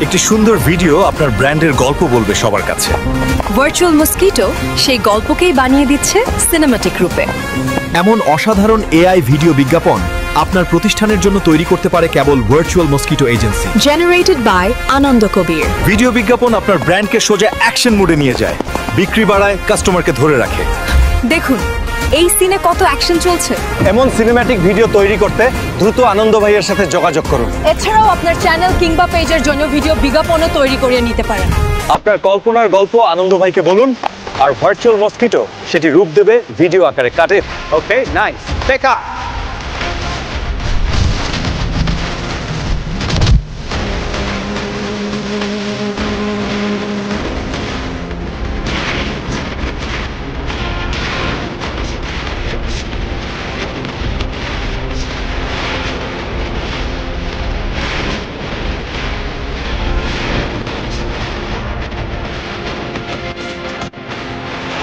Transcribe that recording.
একটি সুন্দর ভিডিও আপনার ব্র্যান্ডের গল্প বলবে সবার কাছে। ভার্চুয়াল মসকিটো সেই গল্পকেই বানিয়ে দিচ্ছে সিনেম্যাটিক রূপে। এমন অসাধারণ এআই ভিডিও বিজ্ঞাপন আপনার প্রতিষ্ঠানের জন্য তৈরি করতে পারে কেবল virtual mosquito agency. Generated by Anand Kabir. Video বিজ্ঞাপন আপনার ব্র্যান্ডকে সোজা অ্যাকশন মোডে নিয়ে যায়, বিক্রি বাড়ায়, কাস্টমারকে ধরে রাখে। দেখুন এই সিনে কত অ্যাকশন চলছে। এমন সিনেম্যাটিক ভিডিও তৈরি করতে দ্রুত আনন্দ ভাইয়ের সাথে যোগাযোগ করুন। এছাড়াও আপনার চ্যানেল কিংবা পেজের জন্য ভিডিও বিজ্ঞাপনও তৈরি করে নিতে পারেন। আপনার কল্পনার গল্প আনন্দ ভাইকে বলুন, আর ভার্চুয়াল মসকিটো সেটি রূপ দেবে ভিডিও আকারে। কাটে। Okay, nice. Take up.